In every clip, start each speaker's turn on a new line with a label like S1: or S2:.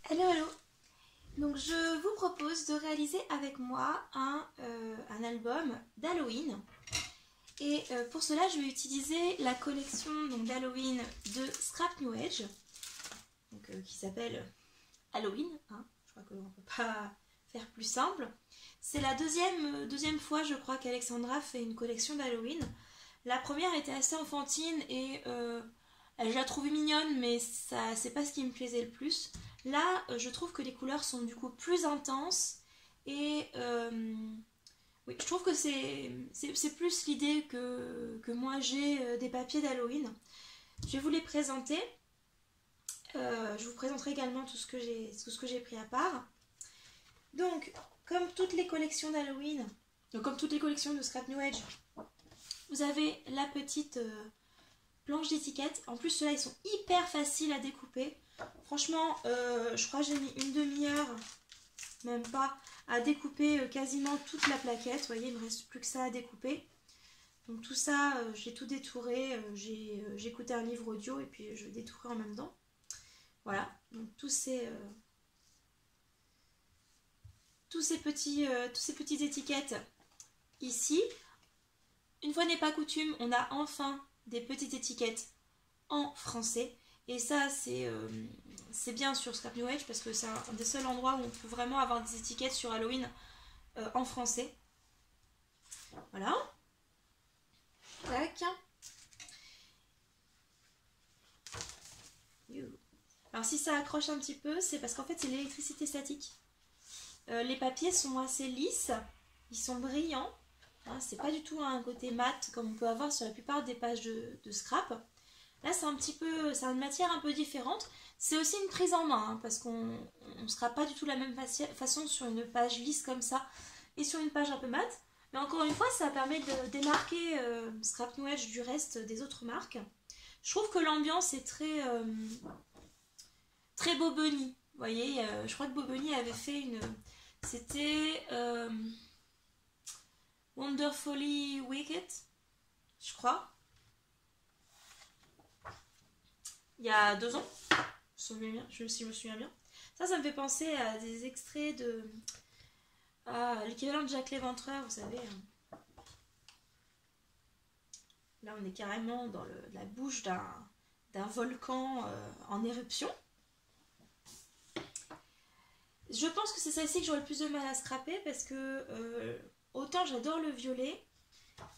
S1: Hello, hello. Donc je vous propose de réaliser avec moi un album d'Halloween. Et pour cela, je vais utiliser la collection d'Halloween de Scrap New Age, qui s'appelle Halloween. Hein. Je crois qu'on ne peut pas faire plus simple. C'est la deuxième fois, je crois, qu'Alexandra fait une collection d'Halloween. La première était assez enfantine et je la trouvais mignonne, mais ça, c'est pas ce qui me plaisait le plus. Là, je trouve que les couleurs sont du coup plus intenses et oui, je trouve que c'est plus l'idée que moi j'ai des papiers d'Halloween. Je vais vous les présenter. Je vous présenterai également tout ce que j'ai pris à part. Donc, comme toutes les collections d'Halloween, comme toutes les collections de Scrap New Age, vous avez la petite planche d'étiquette. En plus, ceux-là, ils sont hyper faciles à découper. Franchement, je crois que j'ai mis une demi-heure, même pas, à découper quasiment toute la plaquette. Vous voyez, il ne me reste plus que ça à découper. Donc tout ça, j'ai tout détouré. J'ai écouté un livre audio et puis je détourais en même temps. Voilà, donc tous ces petites étiquettes ici. Une fois n'est pas coutume, on a enfin des petites étiquettes en français. Et ça, c'est bien sur Scrap New Age parce que c'est un des seuls endroits où on peut vraiment avoir des étiquettes sur Halloween en français. Voilà. Tac. Alors si ça accroche un petit peu, c'est parce qu'en fait c'est l'électricité statique. Les papiers sont assez lisses, ils sont brillants. Hein, c'est pas du tout un côté mat comme on peut avoir sur la plupart des pages de scrap. Là c'est une matière un peu différente. C'est aussi une prise en main hein, parce qu'on ne sera pas du tout la même façon sur une page lisse comme ça et sur une page un peu mat. Mais encore une fois ça permet de démarquer Scrap New Age du reste des autres marques. Je trouve que l'ambiance est très Boboni. Vous voyez, je crois que Boboni avait fait c'était Wonderfully Wicked, je crois. Il y a 2 ans, si je me souviens bien. Ça me fait penser à des extraits de l'équivalent de Jack l'Éventreur, vous savez. Là, on est carrément dans la bouche d'un volcan en éruption. Je pense que c'est celle-ci que j'aurai le plus de mal à scraper parce que autant j'adore le violet,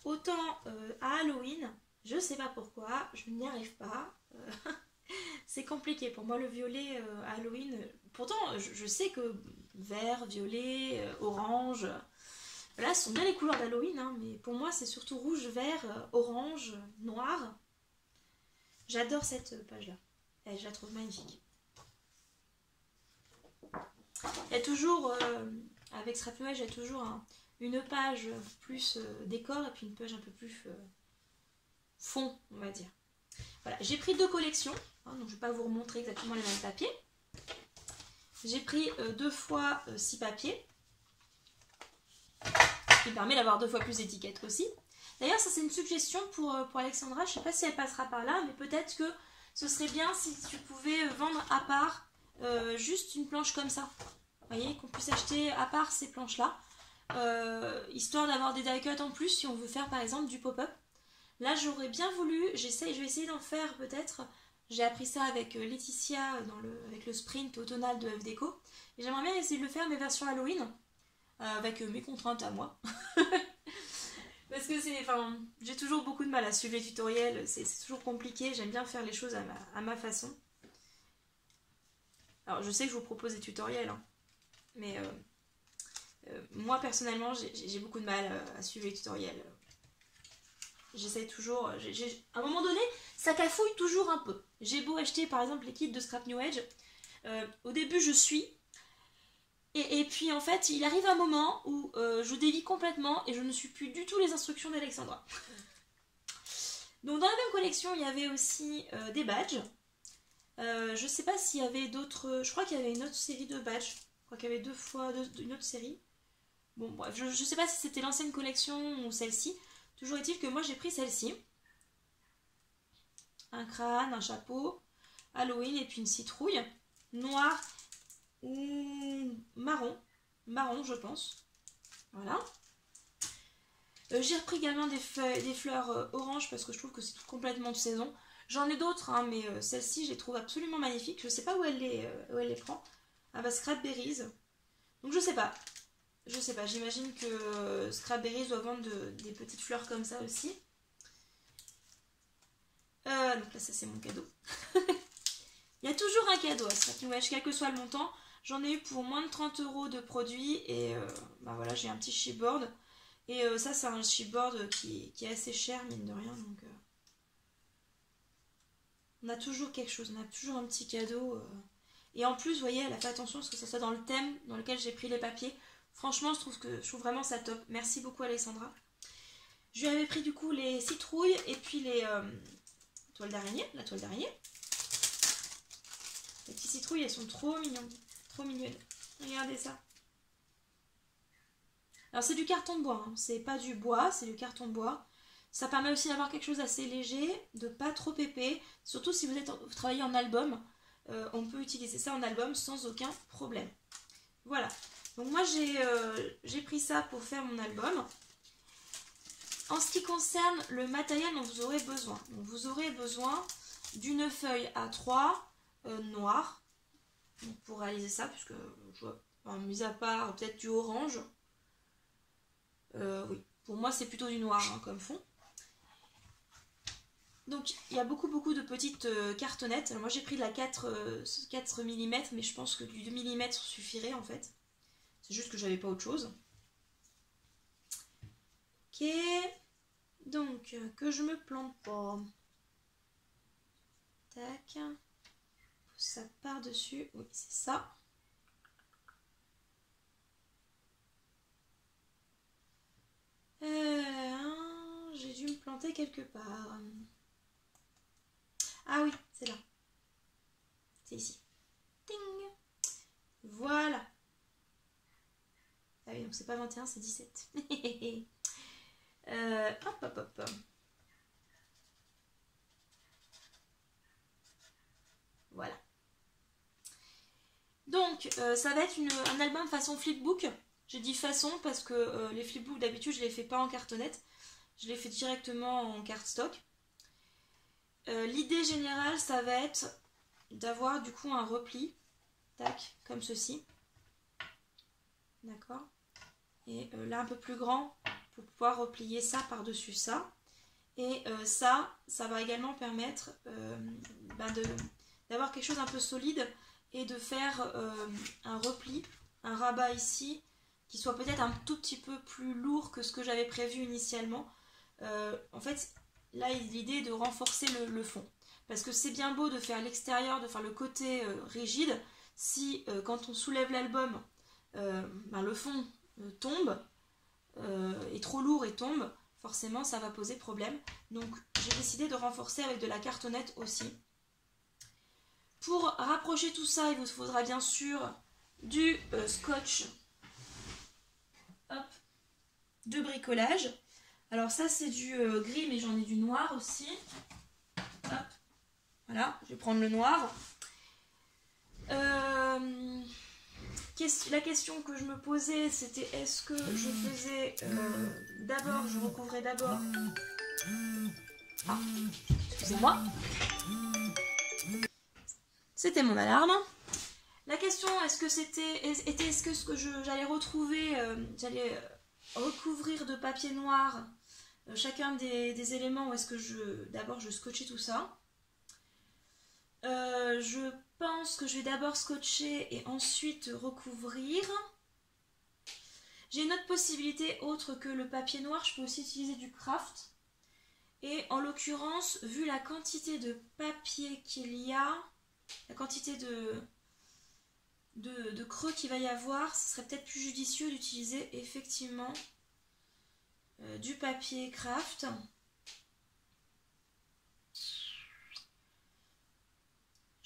S1: autant à Halloween, je sais pas pourquoi, je n'y arrive pas. C'est compliqué pour moi le violet à Halloween. Pourtant, je sais que vert, violet, orange, là ce sont bien les couleurs d'Halloween, hein, mais pour moi c'est surtout rouge, vert, orange, noir. J'adore cette page-là. Je la trouve magnifique. Il y a toujours, avec Scrap New Age, il y a toujours une page plus décor et puis une page un peu plus fond, on va dire. Voilà, j'ai pris 2 collections, hein, donc je ne vais pas vous remontrer exactement les mêmes papiers. J'ai pris 2 fois 6 papiers, ce qui permet d'avoir 2 fois plus d'étiquettes aussi. D'ailleurs, ça c'est une suggestion pour Alexandra, je ne sais pas si elle passera par là, mais peut-être que ce serait bien si tu pouvais vendre à part juste une planche comme ça. Vous voyez, qu'on puisse acheter à part ces planches-là, histoire d'avoir des die cuts en plus si on veut faire par exemple du pop-up. Là, j'aurais bien voulu, je vais essayer d'en faire peut-être. J'ai appris ça avec Laetitia avec le sprint automnal de F-Déco. Et j'aimerais bien essayer de le faire mes versions Halloween, avec mes contraintes à moi. Parce que j'ai toujours beaucoup de mal à suivre les tutoriels, c'est toujours compliqué, j'aime bien faire les choses à ma façon. Alors je sais que je vous propose des tutoriels, hein, mais moi personnellement j'ai beaucoup de mal à suivre les tutoriels. J'essaye toujours, à un moment donné ça cafouille toujours un peu. J'ai beau acheter par exemple les kits de Scrap New Age, au début je suis, et puis en fait il arrive un moment où je dévie complètement et je ne suis plus du tout les instructions d'Alexandra. Donc dans la même collection il y avait aussi des badges. Je sais pas s'il y avait d'autres, je crois qu'il y avait une autre série de badges. Je crois qu'il y avait 2 fois une autre série. Bon bref, je sais pas si c'était l'ancienne collection ou celle-ci. Toujours est-il que moi j'ai pris celle-ci. Un crâne, un chapeau, Halloween et puis une citrouille. Noire ou marron. Marron, je pense. Voilà. J'ai repris également des fleurs oranges parce que je trouve que c'est complètement de saison. J'en ai d'autres, hein, mais celle-ci, je les trouve absolument magnifiques. Je sais pas où elle les prend. Ah bah, Scrapberries. Donc je sais pas. Je sais pas, j'imagine que Scrapberries doit vendre des petites fleurs comme ça aussi. Donc là, ça c'est mon cadeau. Il y a toujours un cadeau à Scraping Voyage, quel que soit le montant. J'en ai eu pour moins de 30 € de produits et bah voilà, j'ai un petit chipboard. Et ça, c'est un chipboard qui est assez cher, mine de rien. Donc, on a toujours quelque chose, on a toujours un petit cadeau. Et en plus, vous voyez, elle a fait attention à ce que ça soit dans le thème dans lequel j'ai pris les papiers. Franchement, je trouve vraiment ça top. Merci beaucoup, Alessandra. Je lui avais pris du coup les citrouilles et puis les toiles d'araignée. La toile d'araignée. Les petites citrouilles, elles sont trop mignonnes. Trop mignonnes. Regardez ça. Alors c'est du carton bois, hein. C'est pas du bois, c'est du carton bois. Ça permet aussi d'avoir quelque chose d'assez léger, de pas trop épais. Surtout si vous travaillez en album, on peut utiliser ça en album sans aucun problème. Voilà. Donc moi j'ai pris ça pour faire mon album. En ce qui concerne le matériel dont vous aurez besoin. Donc vous aurez besoin d'une feuille A3 noire. Donc pour réaliser ça, puisque je vois, enfin, mis à part peut-être du orange. Oui, pour moi c'est plutôt du noir hein, comme fond. Donc il y a beaucoup de petites cartonnettes. Alors, moi j'ai pris de la 4 mm, mais je pense que du 2 mm suffirait en fait. C'est juste que j'avais pas autre chose. Ok. Donc que je me plante pas. Tac. Ça part dessus. Oui, c'est ça. J'ai dû me planter quelque part. Ah oui, c'est là. C'est ici. Ting. Voilà. Ah oui, donc c'est pas 21, c'est 17. Hop. Voilà. Donc, ça va être un album façon flipbook. J'ai dit façon parce que les flipbooks d'habitude, je les fais pas en cartonnette. Je les fais directement en cardstock. L'idée générale, ça va être d'avoir du coup un repli. Tac, comme ceci. D'accord. Et là, un peu plus grand pour pouvoir replier ça par-dessus ça. Et ça va également permettre d'avoir quelque chose un peu solide et de faire un repli, un rabat ici, qui soit peut-être un tout petit peu plus lourd que ce que j'avais prévu initialement. En fait, là, l'idée est de renforcer le fond. Parce que c'est bien beau de faire l'extérieur, de faire le côté rigide, si quand on soulève l'album, le fond tombe, est trop lourd et tombe, forcément ça va poser problème. Donc j'ai décidé de renforcer avec de la cartonnette aussi. Pour rapprocher tout ça, il vous faudra bien sûr du scotch de bricolage. Alors ça c'est du gris, mais j'en ai du noir aussi. Hop. Voilà, je vais prendre le noir. La question que je me posais, c'était est-ce que je faisais d'abord, je recouvrais d'abord. Ah, excusez-moi. C'était mon alarme. La question, est-ce que est-ce que j'allais retrouver, j'allais recouvrir de papier noir chacun des éléments, ou est-ce que d'abord je scotchais tout ça. Je pense que je vais d'abord scotcher et ensuite recouvrir. J'ai une autre possibilité autre que le papier noir, je peux aussi utiliser du craft. Et en l'occurrence, vu la quantité de papier qu'il y a, la quantité de creux qu'il va y avoir, ce serait peut-être plus judicieux d'utiliser effectivement du papier craft.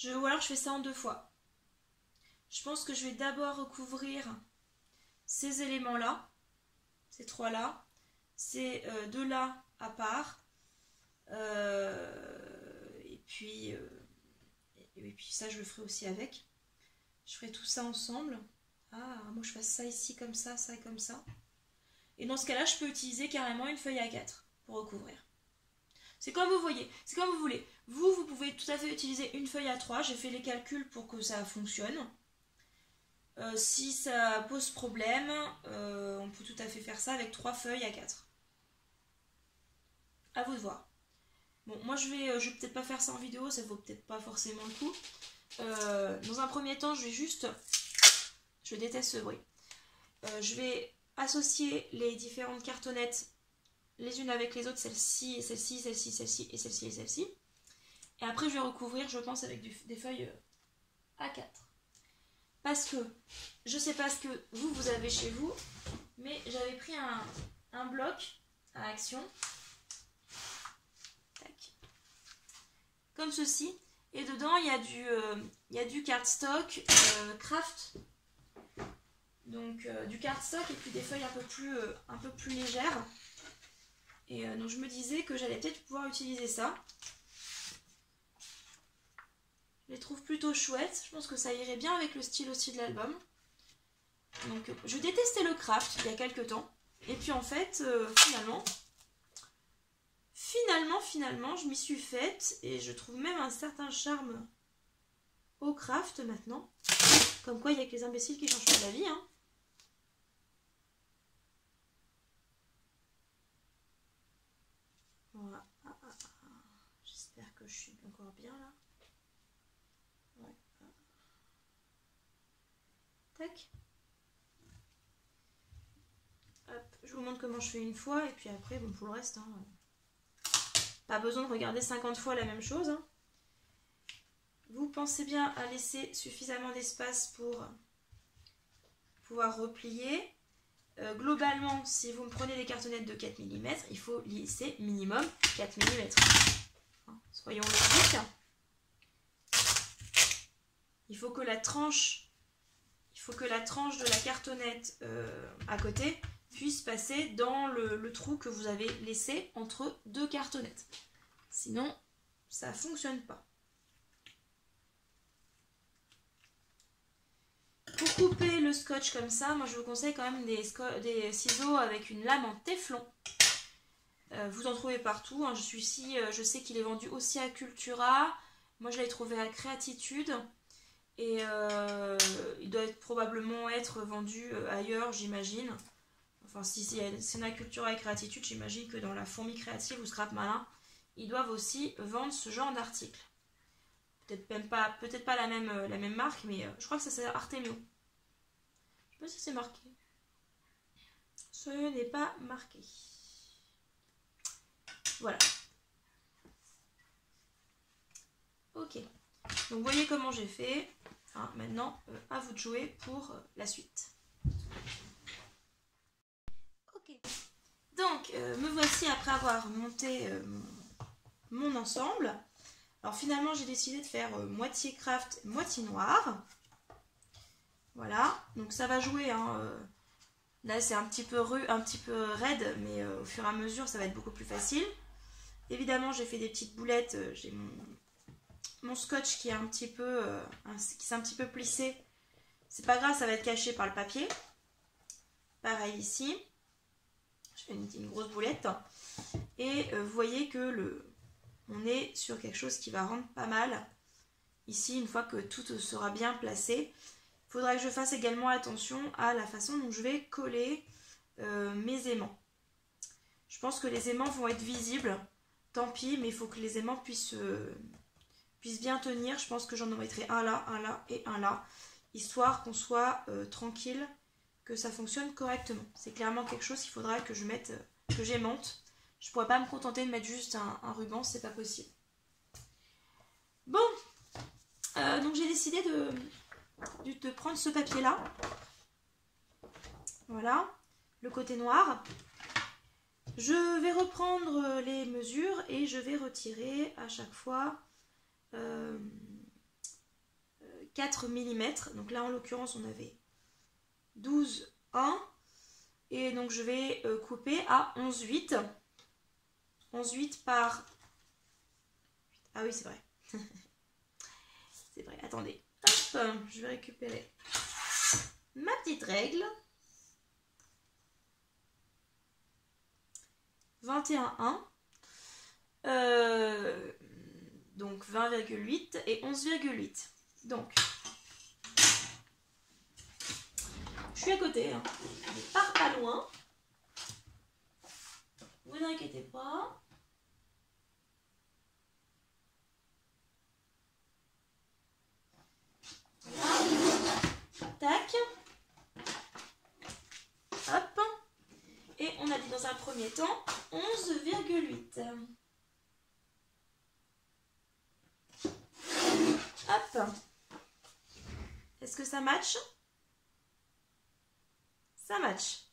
S1: Ou alors je fais ça en 2 fois. Je pense que je vais d'abord recouvrir ces éléments-là, ces 3-là, ces 2-là à part, et puis ça je le ferai aussi avec. je ferai tout ça ensemble. Ah, moi je fasse ça ici comme ça et comme ça. Et dans ce cas-là, je peux utiliser carrément une feuille A4 pour recouvrir. C'est comme vous voyez, c'est comme vous voulez. Vous pouvez tout à fait utiliser une feuille A3. J'ai fait les calculs pour que ça fonctionne. Si ça pose problème, on peut tout à fait faire ça avec 3 feuilles A4. À vous de voir. Bon, moi je vais peut-être pas faire ça en vidéo, ça vaut peut-être pas forcément le coup. Dans un premier temps, je vais juste... Je déteste ce bruit. Je vais associer les différentes cartonnettes les unes avec les autres, celle-ci et celle-ci, celle-ci, celle-ci et celle-ci et celle-ci. Et après, je vais recouvrir, je pense, avec des feuilles A4. Parce que, je sais pas ce que vous avez chez vous, mais j'avais pris un bloc à action. Tac. Comme ceci. Et dedans, il y a du cardstock craft. Donc, du cardstock et puis des feuilles un peu plus légères. Et donc je me disais que j'allais peut-être pouvoir utiliser ça. Je les trouve plutôt chouettes. Je pense que ça irait bien avec le style aussi de l'album. Donc je détestais le craft il y a quelques temps. Et puis en fait, finalement, je m'y suis faite. Et je trouve même un certain charme au craft maintenant. Comme quoi il n'y a que les imbéciles qui changent pas la vie, hein. Voilà. J'espère que je suis encore bien là. Ouais. Tac. Hop. Je vous montre comment je fais une fois et puis après, bon, pour le reste, hein, pas besoin de regarder 50 fois la même chose. Hein. Vous pensez bien à laisser suffisamment d'espace pour pouvoir replier. Globalement, si vous me prenez des cartonnettes de 4 mm, il faut lisser minimum 4 mm. Hein, soyons logiques. Il faut que la tranche de la cartonnette à côté puisse passer dans le trou que vous avez laissé entre deux cartonnettes. Sinon, ça ne fonctionne pas. Pour couper le scotch comme ça, moi je vous conseille quand même des ciseaux avec une lame en téflon. Vous en trouvez partout. Hein. Je sais qu'il est vendu aussi à Cultura. Moi je l'ai trouvé à Créatitude. Et il doit probablement être vendu ailleurs, j'imagine. Enfin, si c'est à Cultura et Créatitude, j'imagine que dans la fourmi créative ou Scrap Malin, ils doivent aussi vendre ce genre d'article. Peut-être pas la même marque, mais je crois que ça c'est Artemio. Je sais pas si c'est marqué. Ce n'est pas marqué. Voilà. Ok. Donc vous voyez comment j'ai fait. Hein, maintenant, à vous de jouer pour la suite. Ok. Donc, me voici après avoir monté mon ensemble. Alors finalement, j'ai décidé de faire moitié craft, moitié noir. Voilà. Donc ça va jouer. Hein, là, c'est un petit peu raide, mais au fur et à mesure, ça va être beaucoup plus facile. Évidemment, j'ai fait des petites boulettes. J'ai mon scotch qui est qui s'est un petit peu plissé. C'est pas grave, ça va être caché par le papier. Pareil ici. Je fais une grosse boulette. Et vous voyez que on est sur quelque chose qui va rendre pas mal. Ici, une fois que tout sera bien placé, il faudra que je fasse également attention à la façon dont je vais coller mes aimants. Je pense que les aimants vont être visibles. Tant pis, mais il faut que les aimants puissent bien tenir. Je pense que j'en mettrai un là et un là. Histoire qu'on soit tranquille, que ça fonctionne correctement. C'est clairement quelque chose qu'il faudra que j'aimante. Je pourrais pas me contenter de mettre juste un ruban, c'est pas possible. Bon, donc j'ai décidé de prendre ce papier là. Voilà, le côté noir. Je vais reprendre les mesures et je vais retirer à chaque fois 4 mm. Donc là en l'occurrence on avait 12,1 et donc je vais couper à 11,8. 11,8 par... Ah oui c'est vrai. C'est vrai, attendez. Hop. je vais récupérer ma petite règle. 21,1. Donc 20,8 et 11,8. Donc, je suis à côté. Hein. Je pars pas loin. Vous n'inquiétez pas. Voilà. Tac. Hop. Et on a dit dans un premier temps 11,8. Hop. Est-ce que ça match? Ça match.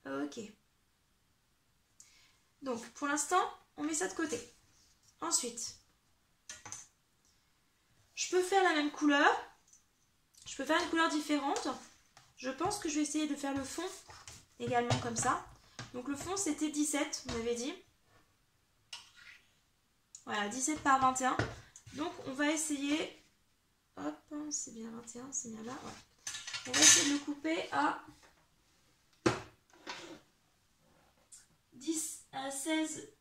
S1: Ok. Donc, pour l'instant, on met ça de côté. Ensuite, je peux faire la même couleur. Je peux faire une couleur différente. Je pense que je vais essayer de faire le fond également comme ça. Donc, le fond, c'était 17, on avait dit. Voilà, 17 par 21. Donc, on va essayer... Hop, c'est bien 21, c'est bien là. Ouais. On va essayer de le couper à 10 à 16,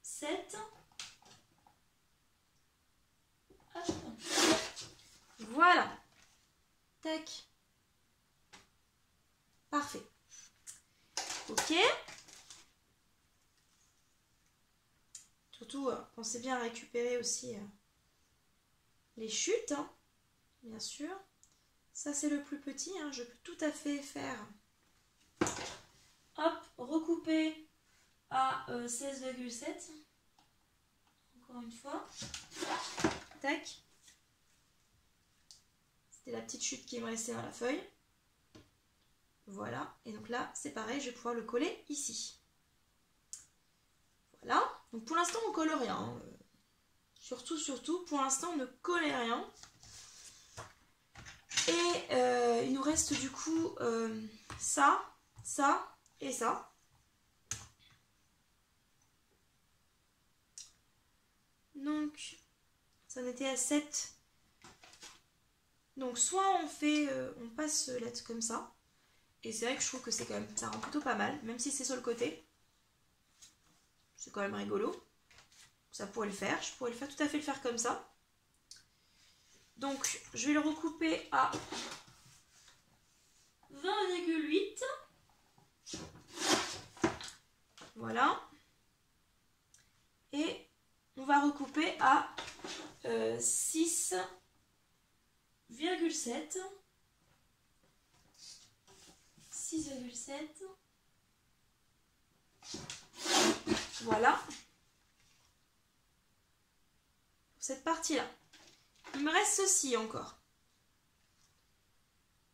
S1: 7. Hop. Voilà. Tac. Parfait. Ok. Surtout, pensez bien à récupérer aussi les chutes, hein, bien sûr. Ça, c'est le plus petit. Hein. Je peux tout à fait faire. Hop, recouper à 16,7. Encore une fois. Tac. C'était la petite chute qui me restait dans la feuille. Voilà. Et donc là, c'est pareil, je vais pouvoir le coller ici. Voilà. Donc pour l'instant, on colle rien. Hein. Surtout, pour l'instant, ne collez rien. Et il nous reste du coup ça, ça et ça. Donc, ça en était à 7. Donc, soit on passe là comme ça. Et c'est vrai que je trouve que c'est quand même, ça rend plutôt pas mal, même si c'est sur le côté. C'est quand même rigolo. Ça pourrait le faire. Je pourrais tout à fait le faire comme ça. Donc, je vais le recouper à 20,8. Voilà. Et on va recouper à 6,7. 6,7. Voilà. Pour cette partie-là. Il me reste ceci encore.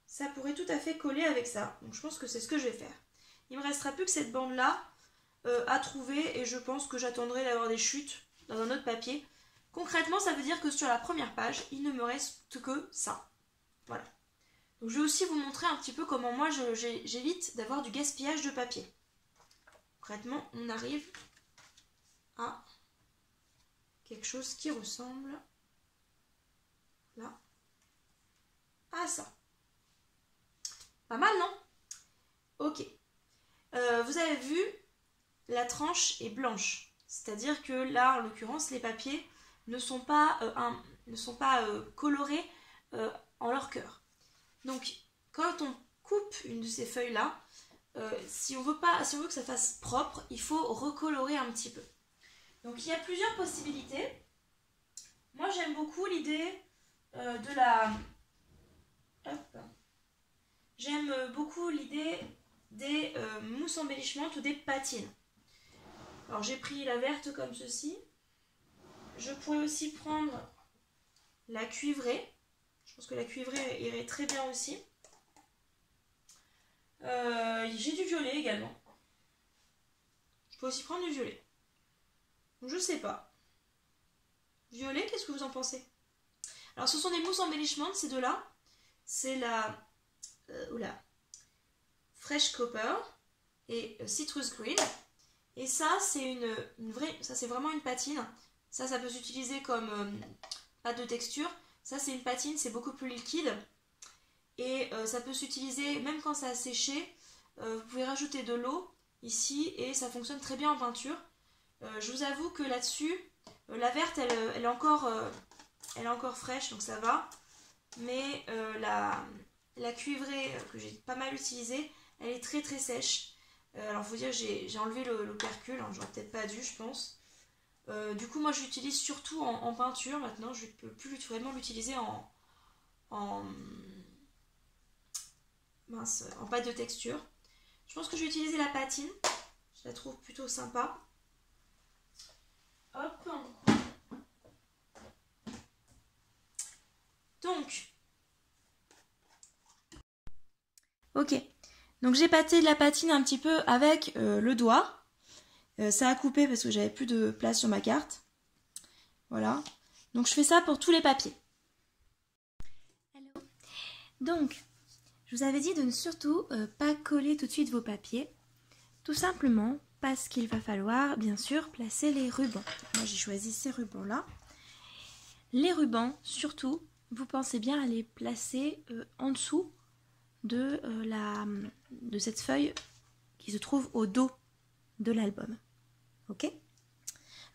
S1: Ça pourrait tout à fait coller avec ça. Donc je pense que c'est ce que je vais faire. Il me restera plus que cette bande-là à trouver. Et je pense que j'attendrai d'avoir des chutes dans un autre papier. Concrètement, ça veut dire que sur la première page, il ne me reste que ça. Voilà. Donc je vais aussi vous montrer un petit peu comment moi j'évite d'avoir du gaspillage de papier. Concrètement, on arrive à quelque chose qui ressemble là à ça. Pas mal, non? Ok. Vous avez vu, la tranche est blanche. C'est-à-dire que là, en l'occurrence, les papiers ne sont pas colorés en leur cœur. Donc, quand on coupe une de ces feuilles-là, si on veut que ça fasse propre, il faut recolorer un petit peu. Donc, il y a plusieurs possibilités. Moi, j'aime beaucoup l'idée de la... Hop. J'aime beaucoup l'idée des mousses embellissements ou des patines. Alors, j'ai pris la verte comme ceci. Je pourrais aussi prendre la cuivrée. Je pense que la cuivrée irait très bien aussi. J'ai du violet également. Je peux aussi prendre du violet. Donc, je sais pas. Violet, qu'est-ce que vous en pensez? Alors, ce sont des mousses embellissements, ces deux-là. C'est la Fresh Copper et Citrus Green. Et ça, c'est une vraie... Ça, c'est vraiment une patine. Ça peut s'utiliser comme pâte de texture. Ça c'est une patine, c'est beaucoup plus liquide. Et ça peut s'utiliser même quand ça a séché. Vous pouvez rajouter de l'eau ici et ça fonctionne très bien en peinture. Je vous avoue que là-dessus, la verte elle est encore fraîche donc ça va. Mais la cuivrée que j'ai pas mal utilisée, elle est très très sèche. Alors faut dire que j'ai enlevé l'opercule, hein, j'aurais peut-être pas dû je pense. Du coup moi je l'utilise surtout en peinture maintenant, je ne peux plus vraiment l'utiliser en pâte de texture. Je pense que je vais utiliser la patine, je la trouve plutôt sympa. Hop. Donc, ok, donc j'ai pâté de la patine un petit peu avec le doigt. Ça a coupé parce que j'avais plus de place sur ma carte. Voilà, donc je fais ça pour tous les papiers. Hello. Donc, je vous avais dit de ne surtout pas coller tout de suite vos papiers. Tout simplement parce qu'il va falloir, bien sûr, placer les rubans. Moi, j'ai choisi ces rubans-là. Les rubans, surtout, vous pensez bien à les placer en dessous de cette feuille qui se trouve au dos de l'album. Ok?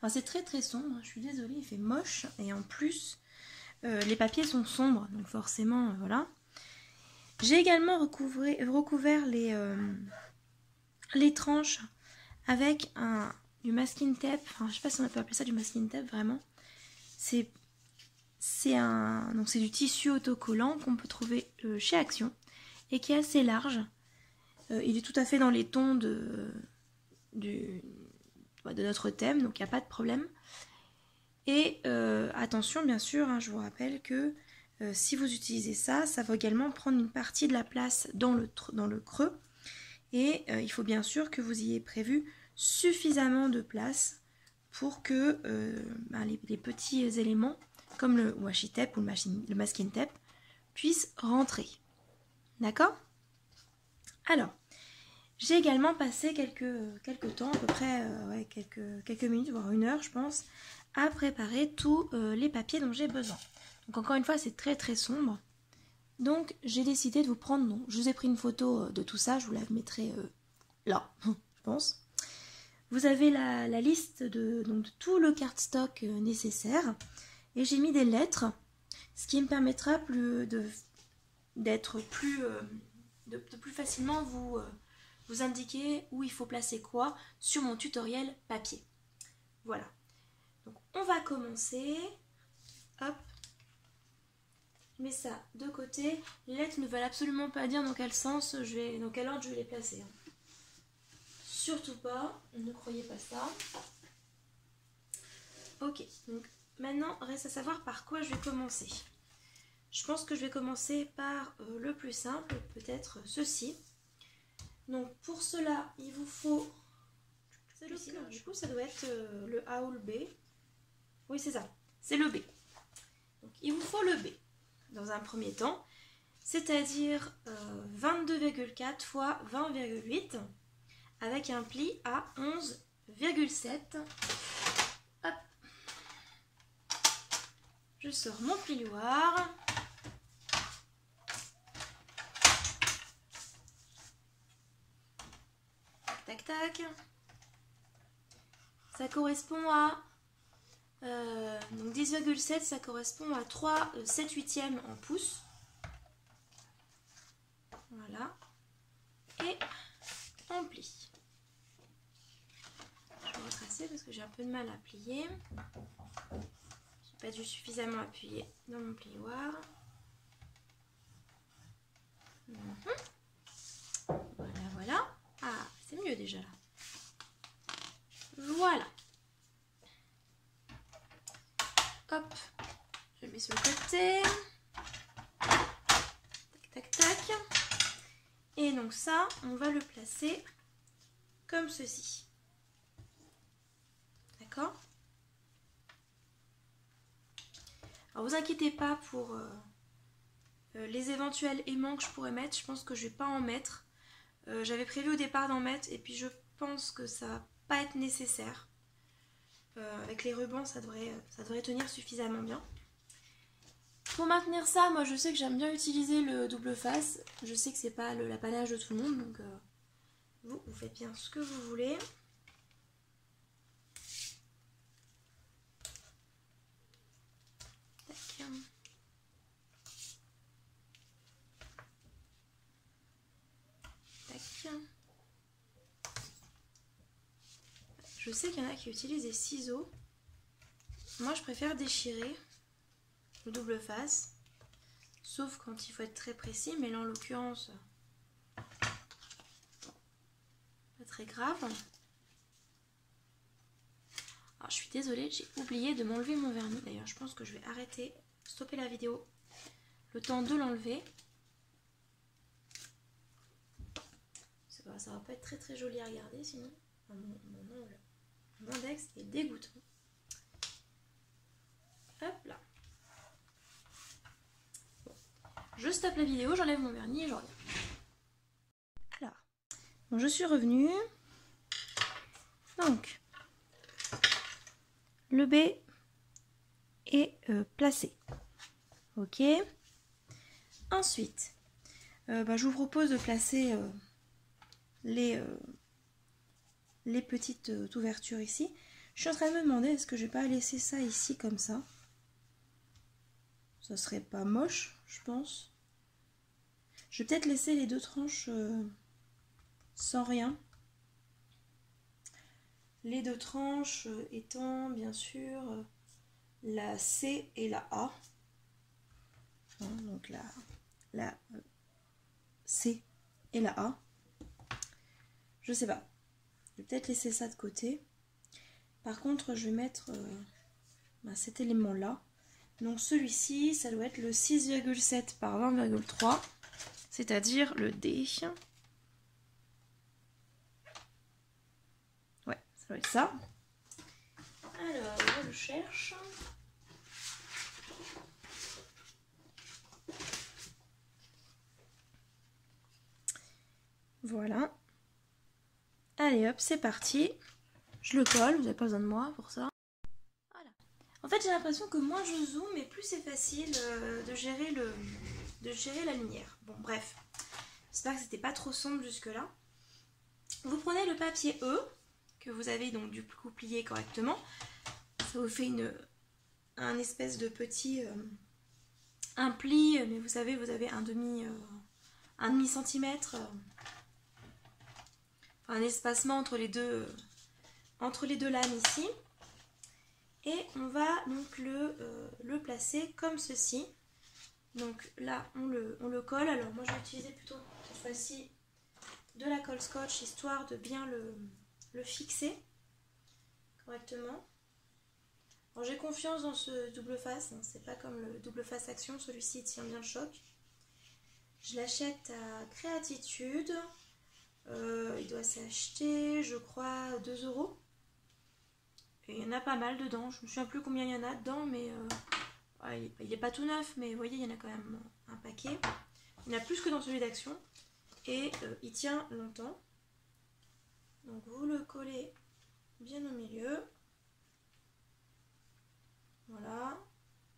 S1: Alors, c'est très très sombre. Je suis désolée, il fait moche. Et en plus, les papiers sont sombres. Donc forcément, voilà. J'ai également recouvert les tranches avec du masking tape. Enfin, je sais pas si on peut appeler ça du masking tape vraiment. C'est du tissu autocollant qu'on peut trouver chez Action et qui est assez large. Il est tout à fait dans les tons de notre thème, donc il n'y a pas de problème. Et attention, bien sûr, hein, je vous rappelle que si vous utilisez ça, ça va également prendre une partie de la place dans le creux. Et il faut bien sûr que vous ayez prévu suffisamment de place pour que les petits éléments, comme le washi tape ou le masking tape, puissent rentrer. D'accord? Alors, j'ai également passé quelques temps, à peu près quelques minutes, voire 1 heure, je pense, à préparer tous les papiers dont j'ai besoin. Donc encore une fois, c'est très très sombre. Donc j'ai décidé de vous prendre, je vous ai pris une photo de tout ça, je vous la mettrai là, je pense. Vous avez la liste de tout le cardstock nécessaire. Et j'ai mis des lettres, ce qui me permettra de plus facilement vous indiquer où il faut placer quoi sur mon tutoriel papier. Voilà. Donc on va commencer. Hop. Je mets ça de côté. Les lettres ne veulent absolument pas dire dans quel sens dans quel ordre je vais les placer. Surtout pas, ne croyez pas ça. Ok, donc maintenant reste à savoir par quoi je vais commencer. Je pense que je vais commencer par le plus simple, peut-être ceci. Donc pour cela, il vous faut celui-ci. Du coup, ça doit être le A ou le B. Oui, c'est ça, c'est le B. Donc il vous faut le B. Dans un premier temps, c'est-à-dire 22,4 x 20,8 avec un pli à 11,7. Hop. Je sors mon plioir. Tac tac. Ça correspond à donc 10,7, ça correspond à 3/7/8 en pouces. Voilà. Et on plie. Je vais retracer parce que j'ai un peu de mal à plier. J'ai pas dû suffisamment appuyer dans mon plioir. Voilà, voilà. Ah, c'est mieux déjà là. Voilà. Hop, je le mets sur le côté. Tac, tac, tac. Et donc ça, on va le placer comme ceci. D'accord? Alors vous inquiétez pas pour les éventuels aimants que je pourrais mettre. Je pense que je vais pas en mettre. J'avais prévu au départ d'en mettre et puis je pense que ça va pas être nécessaire. Avec les rubans, ça devrait tenir suffisamment bien. Pour maintenir ça, moi je sais que j'aime bien utiliser le double face. Je sais que c'est pas l'apanage de tout le monde, donc vous faites bien ce que vous voulez. Tac. Tac. Je sais qu'il y en a qui utilisent des ciseaux. Moi je préfère déchirer le double face, sauf quand il faut être très précis, mais là en l'occurrence, pas très grave. Alors je suis désolée, j'ai oublié de m'enlever mon vernis. D'ailleurs je pense que je vais arrêter, stopper la vidéo, le temps de l'enlever. Ça va pas être très très joli à regarder sinon. Mon index est dégoûtant. Hop là. Bon. Je stoppe la vidéo, j'enlève mon vernis et je reviens. Alors, bon, je suis revenue. Donc, le B est placé. Ok. Ensuite, je vous propose de placer les petites ouvertures ici. Je suis en train de me demander, est-ce que je vais pas laisser ça ici comme ça? Ça serait pas moche, je pense. Je vais peut-être laisser les deux tranches sans rien. Les deux tranches étant bien sûr la C et la A. Hein, donc la C et la A. Je sais pas. Je vais peut-être laisser ça de côté. Par contre, je vais mettre cet élément-là. Donc celui-ci, ça doit être le 6,7 par 20,3, c'est-à-dire le D. Ouais, ça doit être ça. Alors, je le cherche. Voilà. Allez hop, c'est parti. Je le colle, vous n'avez pas besoin de moi pour ça. Voilà. En fait, j'ai l'impression que moins je zoome et plus c'est facile de gérer la lumière. Bon, bref. J'espère que c'était pas trop sombre jusque-là. Vous prenez le papier E, que vous avez donc du coup plié correctement. Ça vous fait un espèce de petit... un pli, mais vous savez, vous avez un demi centimètre... un espacement entre les deux lames ici. Et on va donc le placer comme ceci. Donc là, on le colle. Alors moi, je vais utiliser plutôt cette fois-ci de la colle scotch, histoire de bien le fixer correctement. Alors j'ai confiance dans ce double face. Hein, c'est pas comme le double face action. Celui-ci tient bien le choc. Je l'achète à Créatitude. Il doit s'acheter, je crois, 2 €. Et il y en a pas mal dedans. Je ne me souviens plus combien il y en a dedans, mais il n'est pas tout neuf, mais vous voyez, il y en a quand même un paquet. Il y en a plus que dans celui d'Action. Et il tient longtemps. Donc vous le collez bien au milieu. Voilà.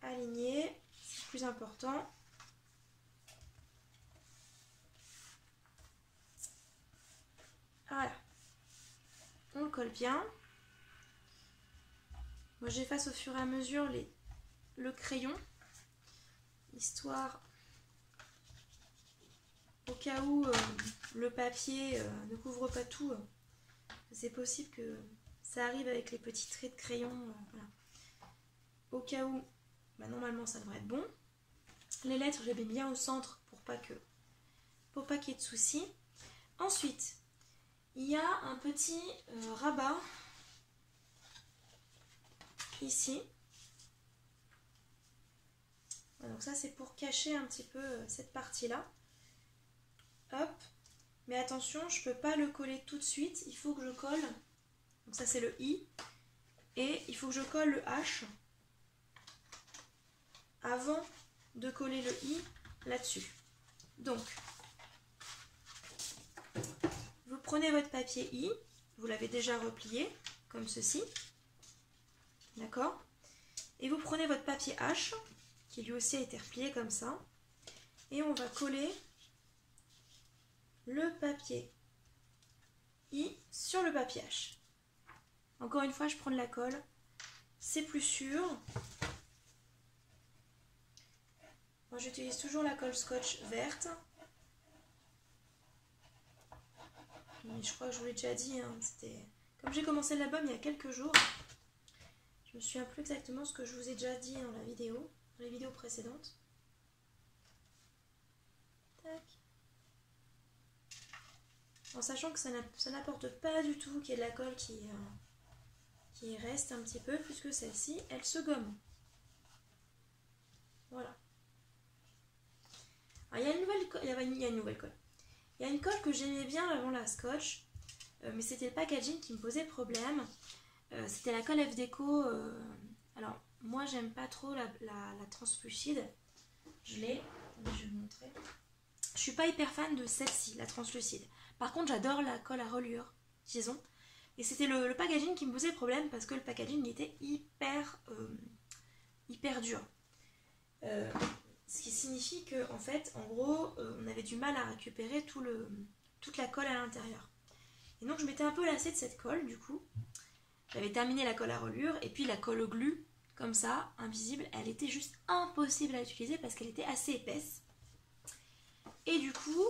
S1: Aligné, c'est le plus important. Voilà. On le colle bien. Moi j'efface au fur et à mesure le crayon, histoire au cas où le papier ne couvre pas tout. C'est possible que ça arrive avec les petits traits de crayon. Voilà. Au cas où, normalement ça devrait être bon. Les lettres, je les mets bien au centre pour pas qu'il y ait de soucis. Ensuite, il y a un petit rabat ici. Donc ça c'est pour cacher un petit peu cette partie là. Hop. Mais attention, je peux pas le coller tout de suite, il faut que je colle. Donc ça c'est le I. Et il faut que je colle le H avant de coller le I là-dessus. Donc vous prenez votre papier I, vous l'avez déjà replié comme ceci. D'accord? Et vous prenez votre papier H qui lui aussi a été replié comme ça. Et on va coller le papier I sur le papier H. Encore une fois, je prends de la colle, c'est plus sûr. Moi, j'utilise toujours la colle scotch verte. Mais je crois que je vous l'ai déjà dit, hein, c'était... Comme j'ai commencé l'album il y a quelques jours, je me souviens plus exactement ce que je vous ai déjà dit dans la vidéo, dans les vidéos précédentes. Tac. En sachant que ça n'apporte pas du tout qu'il y ait de la colle qui reste un petit peu, puisque celle-ci, elle se gomme. Voilà. Alors, il y a une nouvelle colle. Il y a une colle que j'aimais bien avant la scotch, mais c'était le packaging qui me posait problème. C'était la colle F-Deco. Alors, moi, j'aime pas trop la translucide. Je l'ai, je vais vous montrer. Je suis pas hyper fan de celle-ci, la translucide. Par contre, j'adore la colle à reliure, disons. Et c'était le packaging qui me posait problème parce que le packaging était hyper dur. Ce qui signifie que, en fait, en gros, on avait du mal à récupérer toute la colle à l'intérieur. Et donc, je m'étais un peu lassée de cette colle, du coup. J'avais terminé la colle à reliure et puis la colle au glu, comme ça, invisible, elle était juste impossible à utiliser parce qu'elle était assez épaisse. Et du coup,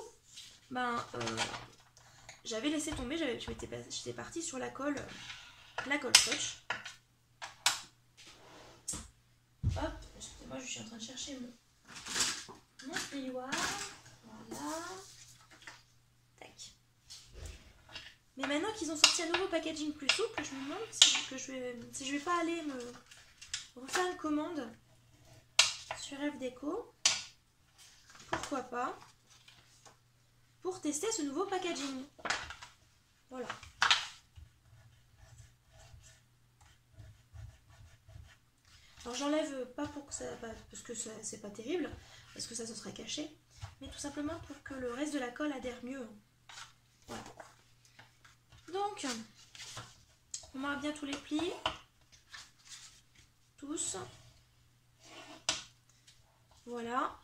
S1: j'avais laissé tomber, j'étais partie sur la colle scotch. Hop, excusez-moi, je suis en train de chercher mon plioir. Voilà. Tac. Mais maintenant qu'ils ont sorti un nouveau packaging plus souple, je me demande si je vais pas aller me refaire une commande sur F-Deco. Pourquoi pas? Pour tester ce nouveau packaging. Voilà. Alors j'enlève pas pour que ça, parce que c'est pas terrible, parce que ça se serait caché, mais tout simplement pour que le reste de la colle adhère mieux. Voilà. Donc, on marque bien tous les plis, tous. Voilà,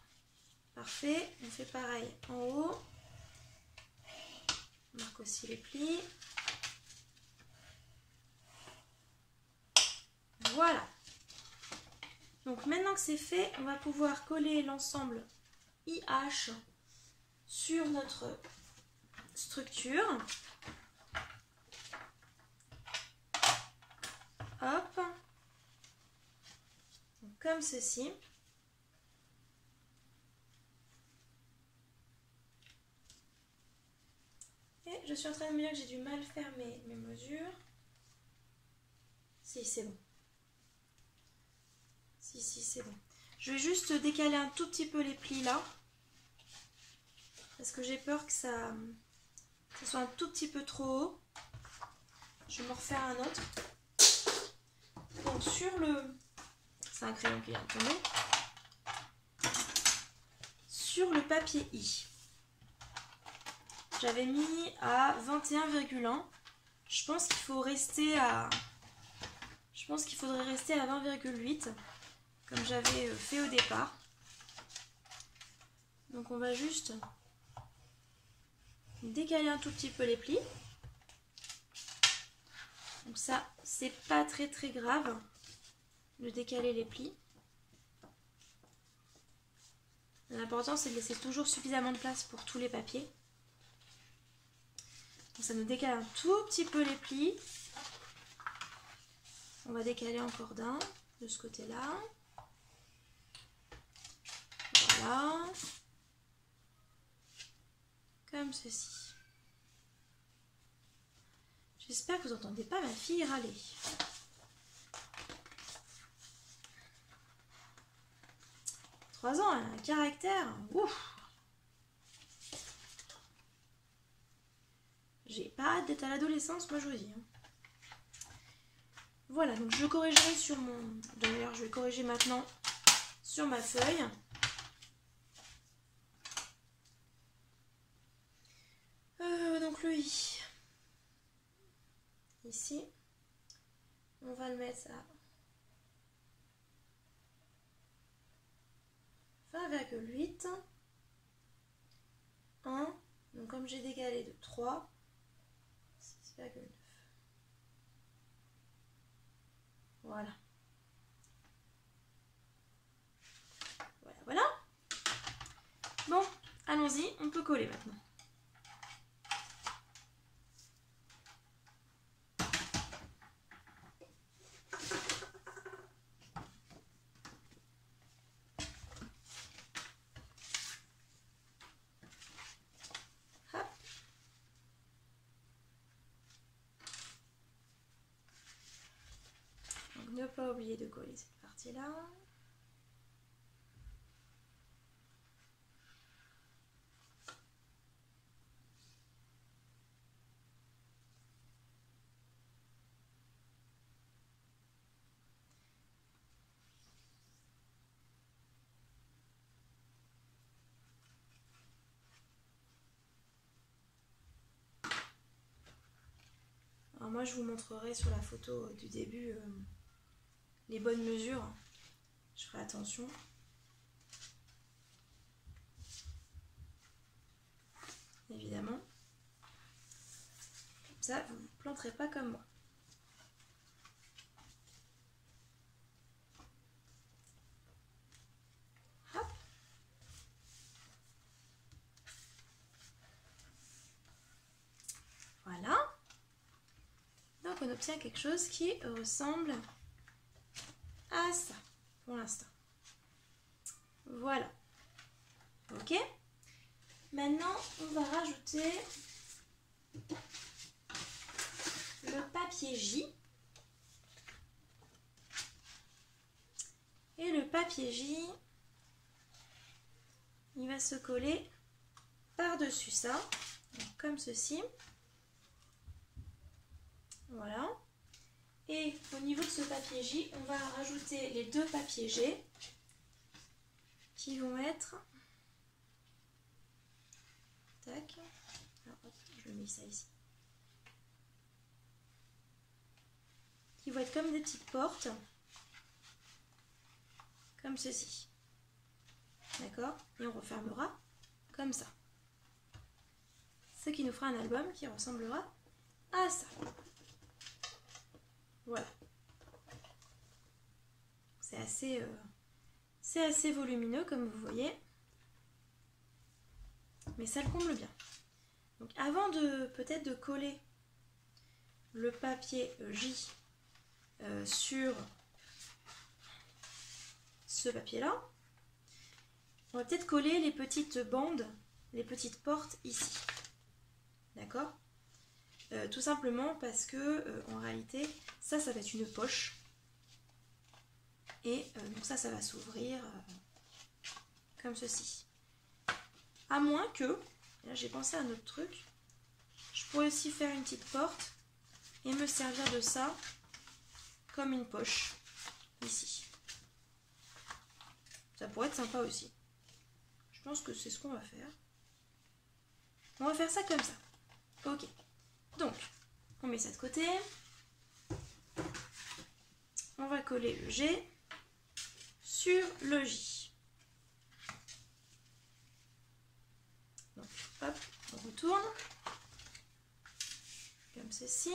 S1: parfait. On fait pareil en haut. On marque aussi les plis. Voilà. Donc maintenant que c'est fait, on va pouvoir coller l'ensemble IH sur notre structure. Hop. Donc, comme ceci. Et je suis en train de me dire que j'ai du mal faire mes mesures. Si, c'est bon. Si, c'est bon. Je vais juste décaler un tout petit peu les plis là. Parce que j'ai peur que ça soit un tout petit peu trop haut. Je vais m'en refaire un autre. Donc sur le... C'est un crayon qui vient de tomber. Sur le papier I. J'avais mis à 21,1. Je pense qu'il faut rester à... Je pense qu'il faudrait rester à 20,8. Comme j'avais fait au départ. Donc on va juste décaler un tout petit peu les plis. Donc ça, c'est pas très grave de décaler les plis. L'important c'est de laisser toujours suffisamment de place pour tous les papiers. Donc ça nous décale un tout petit peu les plis. On va décaler encore d'un de ce côté-là. Voilà. Comme ceci. J'espère que vous n'entendez pas ma fille râler. « 3 ans, elle a un caractère. Ouf. J'ai pas hâte d'être à l'adolescence, moi je vous dis. Voilà, donc je corrigerai sur mon... D'ailleurs, je vais corriger maintenant sur ma feuille. Donc le I. Ici. On va le mettre à 1,8, 1, donc comme j'ai décalé de 3, 6,9. Voilà. Voilà, voilà. Bon, allons-y, on peut coller maintenant. Hop. Donc ne pas oublier de coller cette partie-là. Alors moi je vous montrerai sur la photo du début les bonnes mesures. Je ferai attention. Évidemment. Comme ça, vous ne vous planterez pas comme moi. Hop. Voilà. Donc on obtient quelque chose qui ressemble à ça pour l'instant. Voilà. Ok. Maintenant, on va rajouter le papier J. Et le papier J, il va se coller par-dessus ça, donc comme ceci. Voilà. Et au niveau de ce papier J, on va rajouter les deux papiers G qui vont être... Tac. Alors, hop, je mets ça ici. Qui vont être comme des petites portes. Comme ceci. D'accord? Et on refermera comme ça. Ce qui nous fera un album qui ressemblera à ça. Voilà. C'est assez volumineux comme vous voyez. Mais ça le comble bien. Donc avant de peut-être de coller le papier J sur ce papier-là, on va peut-être coller les petites bandes, les petites portes ici. D'accord? Tout simplement parce que en réalité, ça va être une poche. Et donc ça va s'ouvrir comme ceci. À moins que, là j'ai pensé à un autre truc, je pourrais aussi faire une petite porte et me servir de ça comme une poche ici. Ça pourrait être sympa aussi. Je pense que c'est ce qu'on va faire. On va faire ça comme ça. Ok. Donc, on met ça de côté. On va coller le G sur le J. Donc, hop, on retourne. Comme ceci.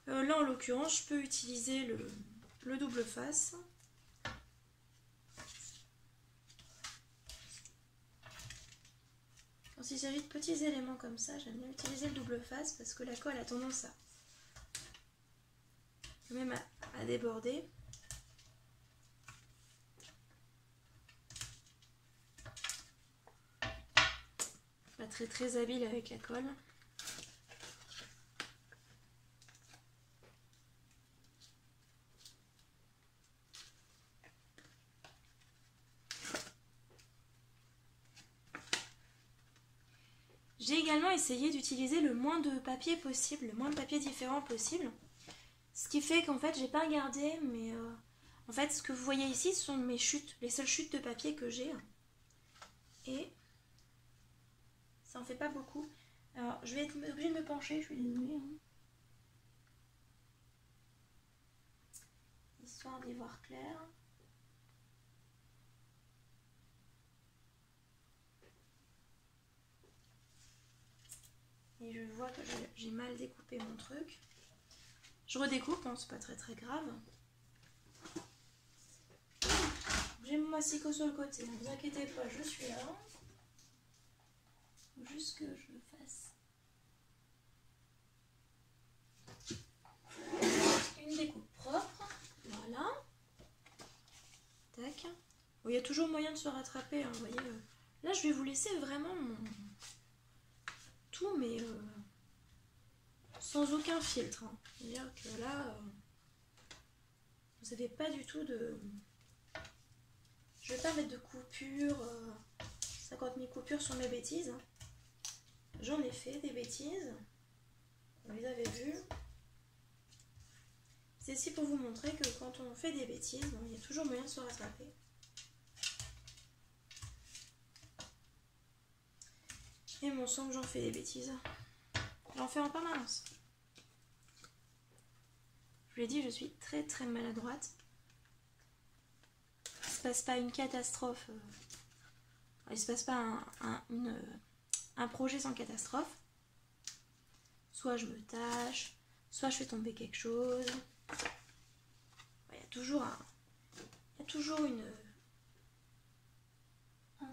S1: Là, en l'occurrence, je peux utiliser le double face. Quand il s'agit de petits éléments comme ça, j'aime bien utiliser le double face parce que la colle a tendance même à déborder. Pas très habile avec la colle. J'ai également essayé d'utiliser le moins de papier possible, le moins de papier différent possible. Ce qui fait qu'en fait, j'ai pas regardé, mais en fait, ce que vous voyez ici, ce sont mes chutes, les seules chutes de papier que j'ai. Et ça en fait pas beaucoup. Alors, je vais être obligée de me pencher, je suis désolée. Histoire d'y voir clair. vois que j'ai mal découpé mon truc. Je redécoupe, hein, c'est pas très grave. J'ai mon massicot sur le côté, ne vous inquiétez pas, je suis là. Faut juste que je le fasse. Une découpe propre, voilà. Tac. Bon, il y a toujours moyen de se rattraper, hein, vous voyez. Là, je vais vous laisser vraiment tout, mais sans aucun filtre. Hein. C'est-à-dire que là, vous n'avez pas du tout de... Je vais pas mettre de coupures, 50 000 coupures sur mes bêtises. J'en ai fait des bêtises, vous les avez vues. C'est ici pour vous montrer que quand on fait des bêtises, bon, il y a toujours moyen de se rattraper. Et mon sang que j'en fais des bêtises. J'en fais en permanence. Je vous l'ai dit, je suis très maladroite. Il ne se passe pas une catastrophe. Il ne se passe pas un projet sans catastrophe. Soit je me tâche, soit je fais tomber quelque chose. Il y a toujours un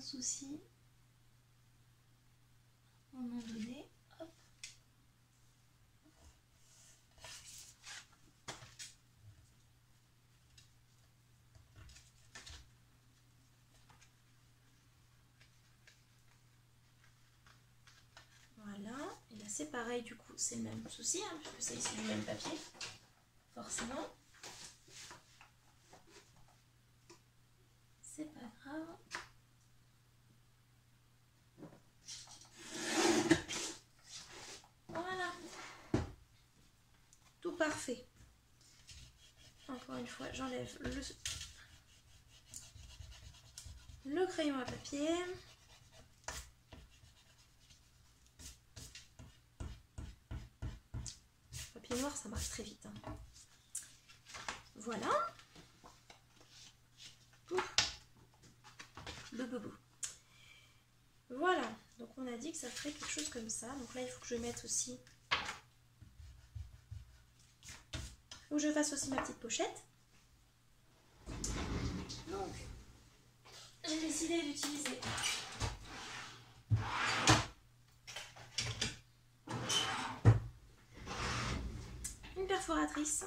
S1: souci. À un moment donné, hop. Voilà, et là c'est pareil du coup, c'est le même souci, hein, puisque c'est ici du même papier, forcément. C'est pas grave. Voilà. Tout parfait. Encore une fois, j'enlève le crayon à papier. Papier noir, ça marche très vite. Hein. Voilà. Voilà. Donc on a dit que ça ferait quelque chose comme ça. Donc là, il faut que je mette aussi... Il faut que je fasse aussi ma petite pochette. Donc, j'ai décidé d'utiliser une perforatrice.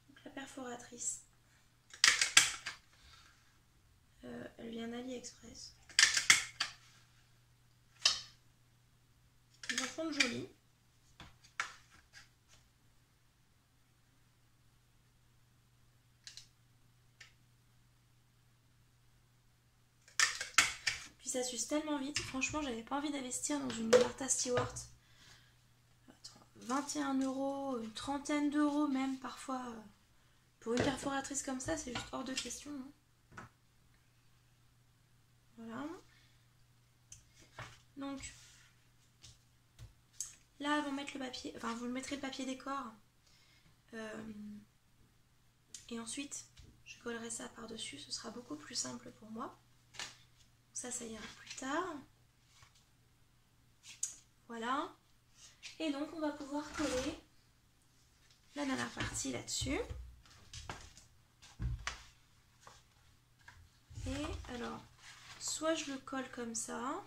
S1: Donc, la perforatrice, elle vient d'AliExpress. Ils en font de jolies. Puis ça s'use tellement vite. Franchement, j'avais pas envie d'investir dans une Martha Stewart. 21 €, une trentaine d'euros même parfois. Pour une perforatrice comme ça, c'est juste hors de question. Hein. Voilà. Donc, là, vous mettre le papier, enfin, vous mettrez le papier décor. Et ensuite, je collerai ça par-dessus. Ce sera beaucoup plus simple pour moi. Ça ira plus tard. Voilà. Et donc, on va pouvoir coller la dernière partie là-dessus. Et alors, soit je le colle comme ça,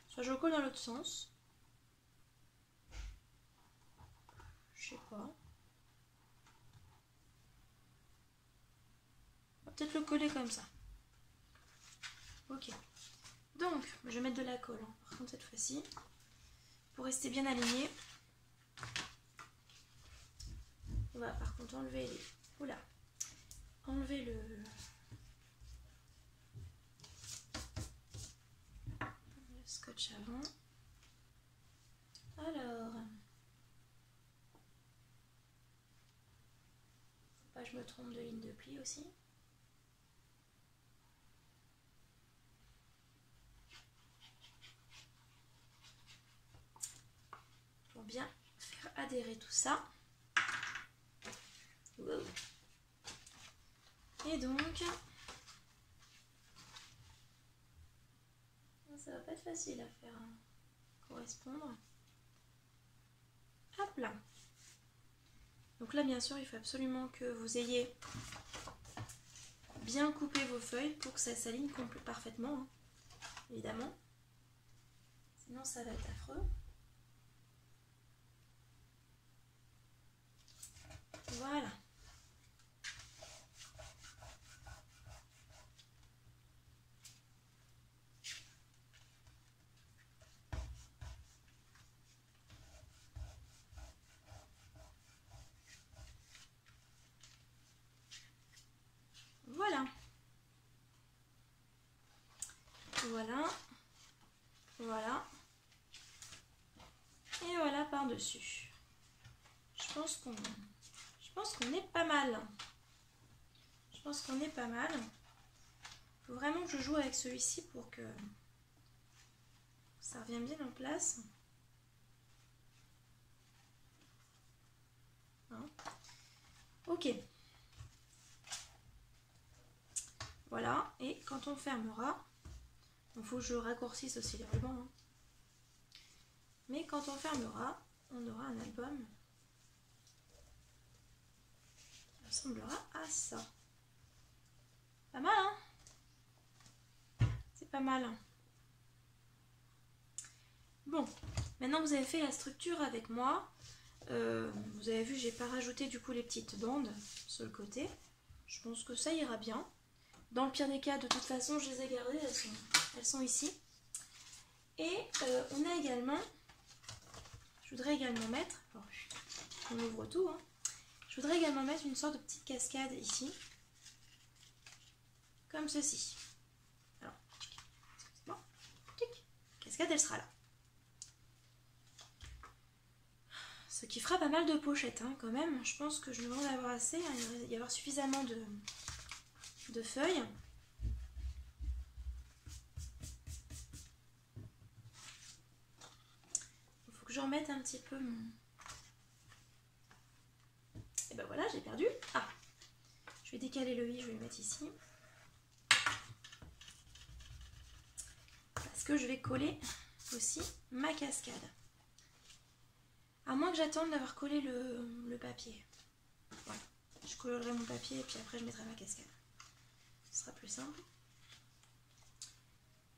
S1: soit je le colle dans l'autre sens. Je sais pas. On va peut-être le coller comme ça. Ok. Donc, je vais mettre de la colle, hein, par contre cette fois-ci, pour rester bien aligné. On va par contre enlever les... Oula. Enlever le scotch avant. Alors... Faut pas que je me trompe de ligne de pli aussi. Pour bien faire adhérer tout ça. Wow. Et donc, ça va pas être facile à faire correspondre. Hop là. Donc là, bien sûr, il faut absolument que vous ayez bien coupé vos feuilles pour que ça s'aligne parfaitement, hein, évidemment. Sinon, ça va être affreux. Voilà. Voilà. Voilà. Voilà. Et voilà par-dessus. Je pense qu'on est pas mal. Je pense qu'on est pas mal. Il faut vraiment que je joue avec celui-ci pour que ça revienne bien en place. Hein? Ok. Voilà. Et quand on fermera, il faut que je raccourcisse aussi les rubans. Hein. Mais quand on fermera, on aura un album qui ressemblera à ça. Pas mal, hein? C'est pas mal. Bon, maintenant vous avez fait la structure avec moi. Vous avez vu, j'ai pas rajouté du coup les petites bandes sur le côté. Je pense que ça ira bien. Dans le pire des cas, de toute façon, je les ai gardées, elles sont ici. Et on a également, je voudrais également mettre, alors, on ouvre tout, hein. Je voudrais également mettre une sorte de petite cascade ici, comme ceci. Alors, bon, cascade, elle sera là. Ce qui fera pas mal de pochettes, hein, quand même. Je pense que je devrais en avoir assez, hein. Il va y avoir suffisamment de feuilles. Il faut que je remette un petit peu mon... Et ben voilà, j'ai perdu. Ah, je vais décaler le i, je vais le mettre ici. Parce que je vais coller aussi ma cascade. À moins que j'attende d'avoir collé le papier. Voilà, je collerai mon papier et puis après je mettrai ma cascade. Ce sera plus simple.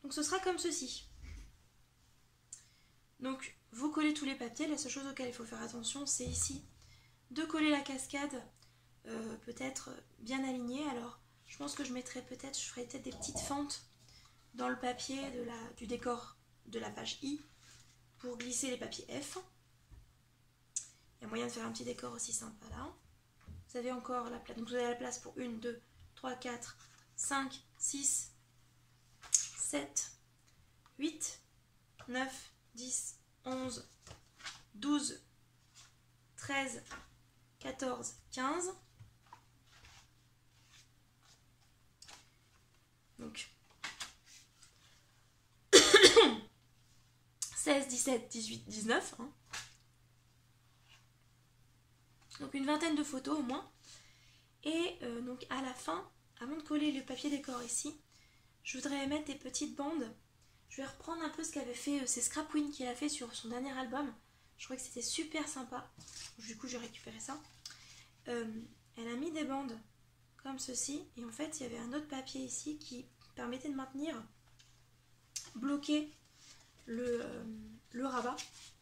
S1: Donc ce sera comme ceci. Donc vous collez tous les papiers. La seule chose auquel il faut faire attention, c'est ici de coller la cascade peut-être bien alignée. Alors je pense que je ferai peut-être des petites fentes dans le papier du décor de la page I pour glisser les papiers F. Il y a moyen de faire un petit décor aussi sympa là. Vous avez encore la place. Donc vous avez la place pour 1, 2, 3, 4, 5, 6, 7, 8, 9, 10, 11, 12, 13, 14, 15. Donc 16, 17, 18, 19. Hein. Donc une vingtaine de photos au moins. Et donc à la fin, avant de coller le papier décor ici, je voudrais mettre des petites bandes. Je vais reprendre un peu ce qu'avait fait, c'est Scrapwin qu'il a fait sur son dernier album. Je trouvais que c'était super sympa. Du coup j'ai récupéré ça. Elle a mis des bandes comme ceci. Et en fait il y avait un autre papier ici qui permettait de maintenir, bloquer le rabat.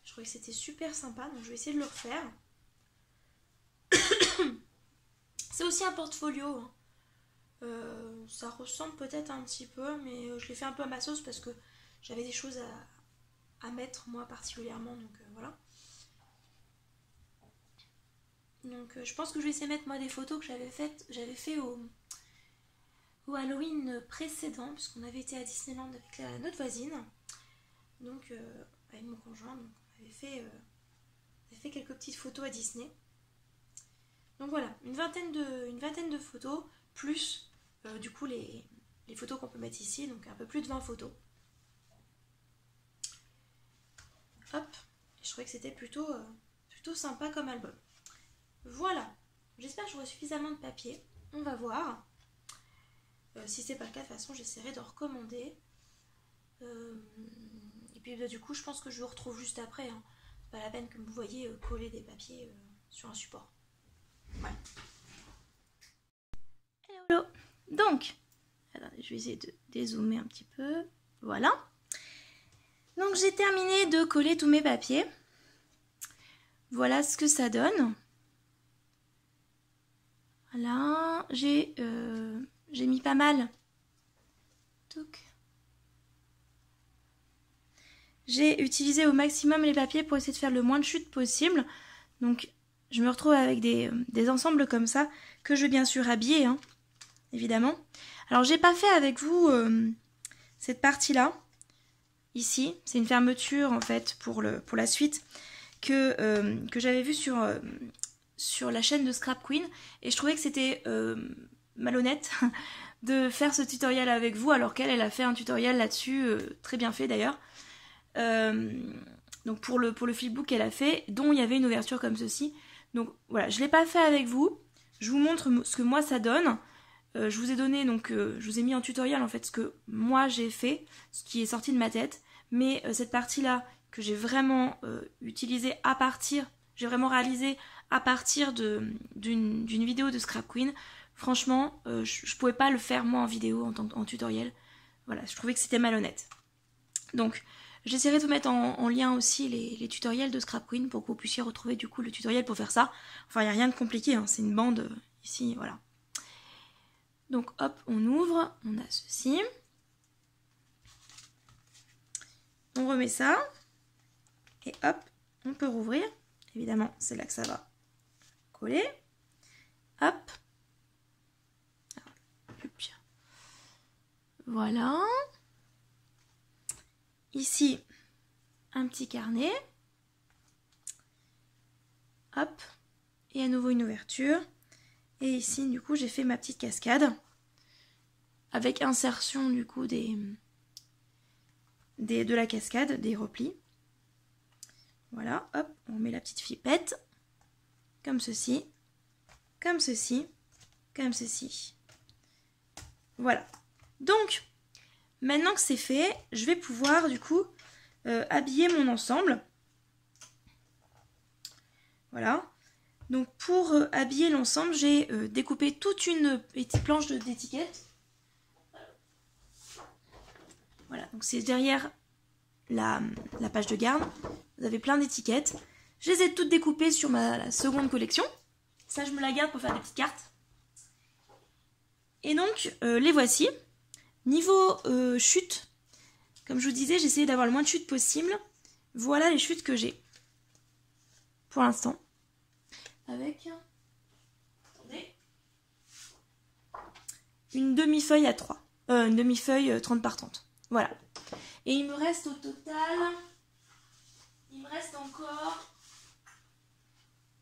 S1: Je trouvais que c'était super sympa. Donc je vais essayer de le refaire. C'est aussi un portfolio. Ça ressemble peut-être un petit peu, mais je l'ai fait un peu à ma sauce parce que j'avais des choses à mettre moi particulièrement. Donc voilà. Donc je pense que je vais essayer de mettre moi des photos que j'avais fait au Halloween précédent, puisqu'on avait été à Disneyland avec notre voisine. Donc avec mon conjoint. Donc on avait fait quelques petites photos à Disney. Donc voilà, une vingtaine de photos, plus du coup les photos qu'on peut mettre ici, donc un peu plus de 20 photos. Hop, je trouvais que c'était plutôt sympa comme album. Voilà, j'espère que j'aurai suffisamment de papier, on va voir. si c'est pas le cas, de toute façon j'essaierai de recommander. Et puis du coup je pense que je vous retrouve juste après, hein. Pas la peine que vous voyez coller des papiers sur un support. Voilà. Hello. Donc, attendez, je vais essayer de dézoomer un petit peu. Voilà. Donc j'ai terminé de coller tous mes papiers. Voilà ce que ça donne. Voilà, j'ai mis pas mal. J'ai utilisé au maximum les papiers pour essayer de faire le moins de chutes possible. Donc je me retrouve avec des ensembles comme ça que je vais bien sûr habiller, hein, évidemment. Alors j'ai pas fait avec vous cette partie-là. Ici, c'est une fermeture en fait pour la suite que j'avais vue sur la chaîne de Scrap Queen. Et je trouvais que c'était malhonnête de faire ce tutoriel avec vous alors qu'elle a fait un tutoriel là-dessus, très bien fait d'ailleurs. Donc pour le flipbook qu'elle a fait, dont il y avait une ouverture comme ceci. Donc voilà, je ne l'ai pas fait avec vous. Je vous montre ce que moi ça donne. Je vous ai donné, donc je vous ai mis en tutoriel en fait ce que moi j'ai fait, ce qui est sorti de ma tête. Mais cette partie-là que j'ai vraiment utilisée à partir, j'ai vraiment réalisé à partir d'une vidéo de Scrap Queen. Franchement, je pouvais pas le faire moi en vidéo, en tutoriel. Voilà, je trouvais que c'était malhonnête. Donc, j'essaierai de vous mettre en lien aussi les tutoriels de Scrap Queen pour que vous puissiez retrouver du coup le tutoriel pour faire ça. Enfin, il n'y a rien de compliqué, hein, c'est une bande ici, voilà. Donc, hop, on ouvre, on a ceci. On remet ça. Et hop, on peut rouvrir. Évidemment, c'est là que ça va coller. Hop. Voilà. Ici, un petit carnet. Hop. Et à nouveau une ouverture. Et ici, du coup, j'ai fait ma petite cascade. Avec insertion, du coup, de la cascade, des replis. Voilà, hop, on met la petite flippette. Comme ceci. Comme ceci. Comme ceci. Voilà. Donc, maintenant que c'est fait, je vais pouvoir, du coup, habiller mon ensemble. Voilà. Donc pour habiller l'ensemble, j'ai découpé toute une petite planche d'étiquettes. Voilà, donc c'est derrière la page de garde. Vous avez plein d'étiquettes. Je les ai toutes découpées sur la seconde collection. Ça, je me la garde pour faire des petites cartes. Et donc, les voici. Niveau chute, comme je vous disais, j'ai essayé d'avoir le moins de chutes possible. Voilà les chutes que j'ai pour l'instant. Avec une demi-feuille à 3. Une demi-feuille 30 par 30. Voilà. Et il me reste au total, il me reste encore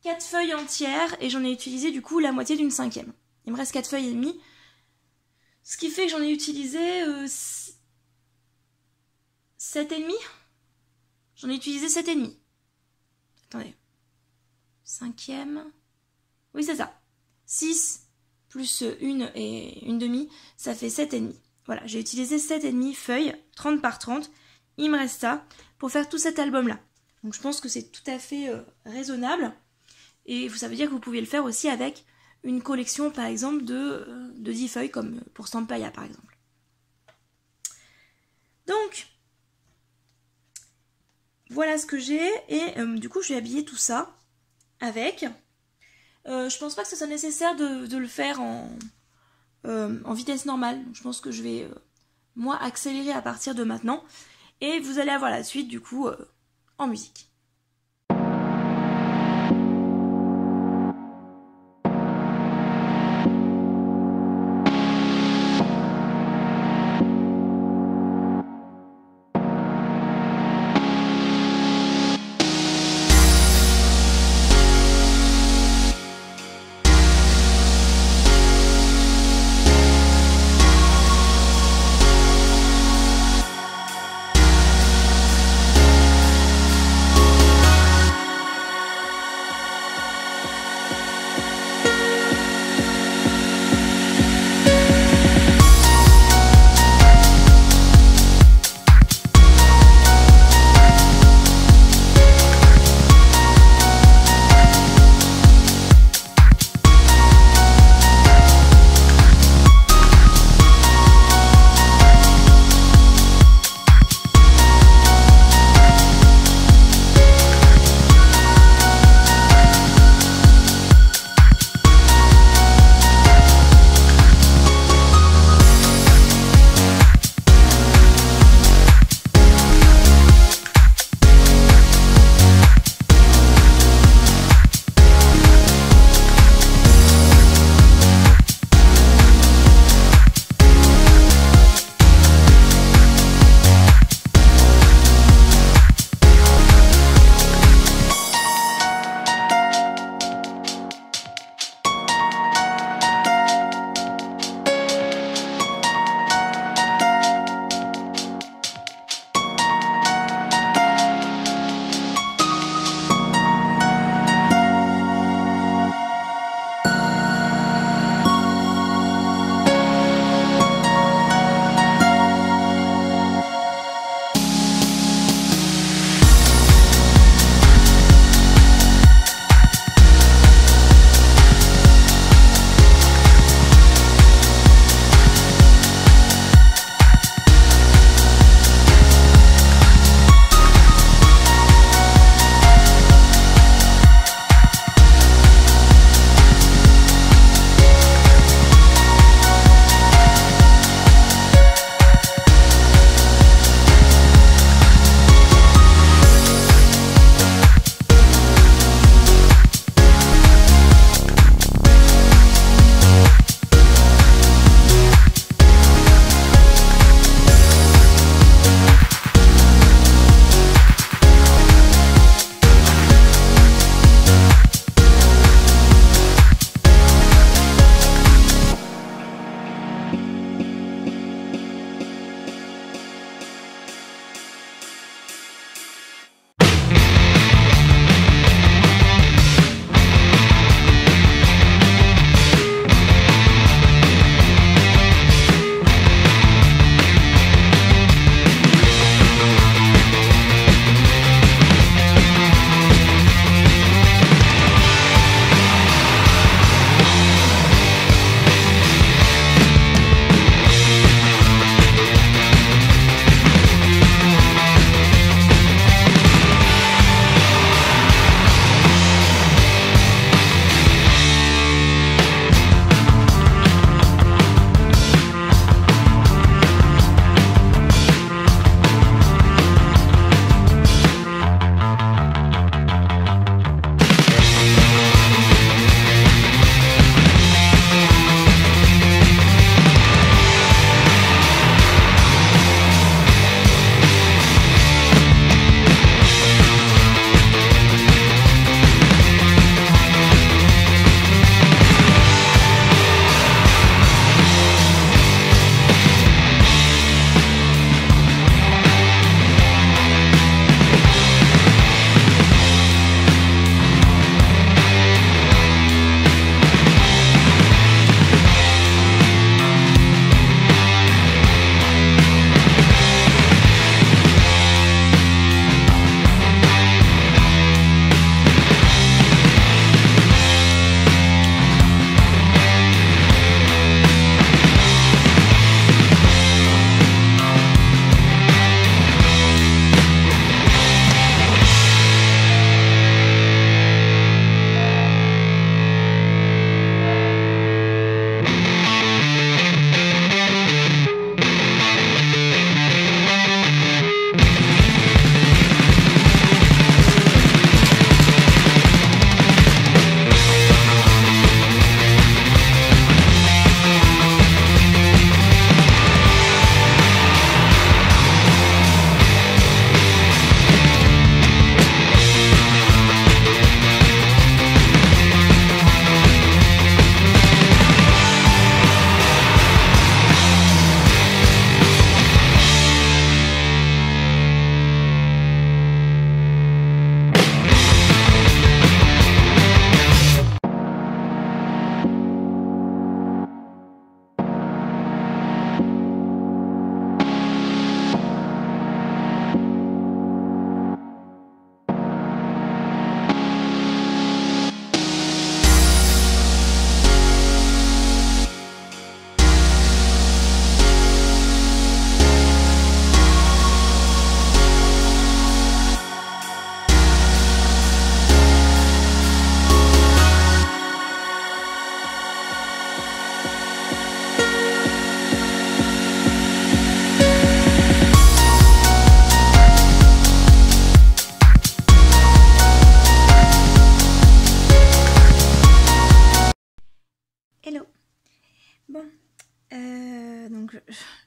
S1: 4 feuilles entières et j'en ai utilisé du coup la moitié d'une cinquième. Il me reste 4 feuilles et demie. Ce qui fait que j'en ai utilisé 7,5. J'en ai utilisé 7,5. Attendez. Cinquième. Oui, c'est ça. 6 plus 1 et une demi, ça fait 7,5. Voilà, j'ai utilisé 7,5 feuilles, 30 par 30. Il me reste ça pour faire tout cet album-là. Donc je pense que c'est tout à fait raisonnable. Et ça veut dire que vous pouvez le faire aussi avec une collection, par exemple, de 10 feuilles, comme pour Stampaya, par exemple. Donc, voilà ce que j'ai. Et du coup, je vais habiller tout ça avec. Je pense pas que ce soit nécessaire de le faire en vitesse normale. Donc, je pense que je vais, moi, accélérer à partir de maintenant. Et vous allez avoir la suite, du coup, en musique.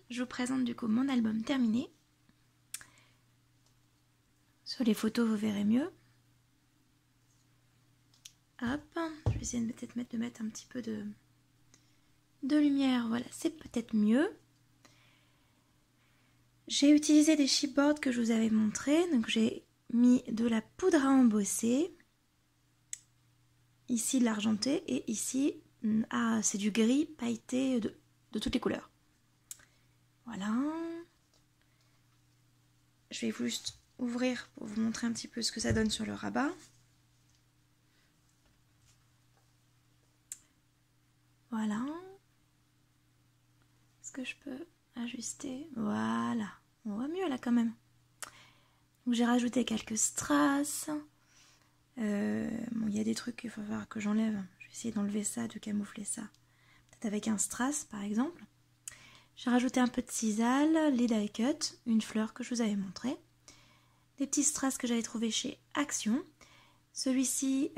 S1: je vous présente du coup mon album terminé. Sur les photos, vous verrez mieux. Hop, je vais essayer de peut-être mettre un petit peu de lumière. Voilà, c'est peut-être mieux. J'ai utilisé des chipboards que je vous avais montré. Donc j'ai mis de la poudre à embosser. Ici de l'argenté et ici, c'est du gris pailleté de toutes les couleurs. Voilà. Je vais juste ouvrir pour vous montrer un petit peu ce que ça donne sur le rabat. Voilà. Est-ce que je peux ajuster? Voilà. On voit mieux là quand même. Donc j'ai rajouté quelques strass. Bon, il y a des trucs qu'il va falloir que j'enlève. Je vais essayer d'enlever ça, de camoufler ça. Peut-être avec un strass par exemple. J'ai rajouté un peu de sisal, les die cut, une fleur que je vous avais montré. Des petits strass que j'avais trouvé chez Action. Celui-ci,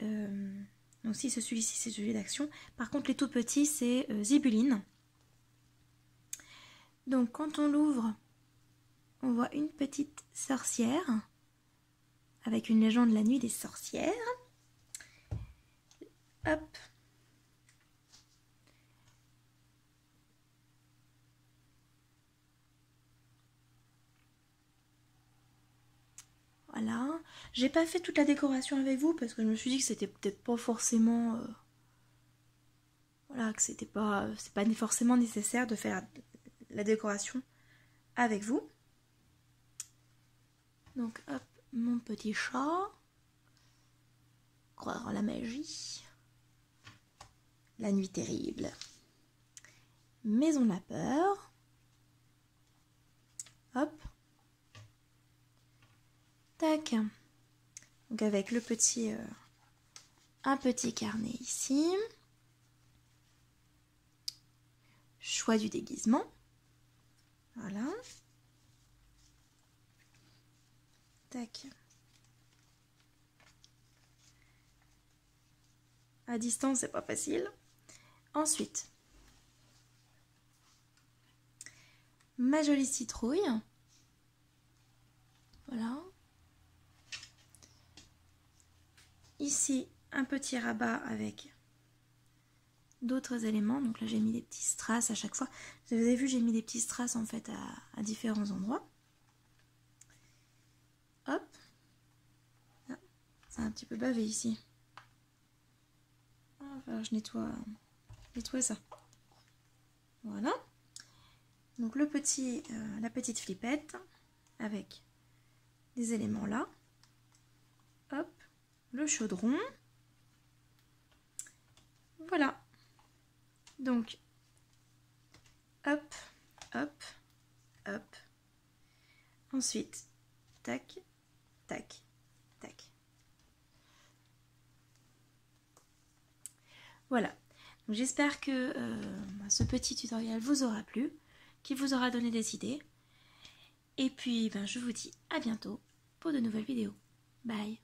S1: donc si celui-ci c'est celui d'Action. Par contre les tout petits c'est Zibuline. Donc quand on l'ouvre, on voit une petite sorcière. Avec une légende la nuit des sorcières. Hop. Voilà. J'ai pas fait toute la décoration avec vous parce que je me suis dit que c'était peut-être pas forcément... voilà, que c'est pas forcément nécessaire de faire la décoration avec vous. Donc hop, mon petit chat. Croire en la magie. La nuit terrible. Maison de la peur. Hop. Tac. Donc avec le petit... un petit carnet ici. Choix du déguisement. Voilà. Tac. À distance, c'est pas facile. Ensuite, ma jolie citrouille. Voilà. Ici, un petit rabat avec d'autres éléments. Donc là, j'ai mis des petits strass à chaque fois. Vous avez vu, j'ai mis des petits strass en fait à différents endroits. Hop. Ah, c'est un petit peu bavé ici. Enfin, je nettoie ça. Voilà. Donc le petit, la petite flippette avec des éléments là. Hop. Le chaudron. Voilà. Donc, hop, hop, hop. Ensuite, tac, tac, tac. Voilà. J'espère que ce petit tutoriel vous aura plu, qu'il vous aura donné des idées. Et puis, je vous dis à bientôt pour de nouvelles vidéos. Bye!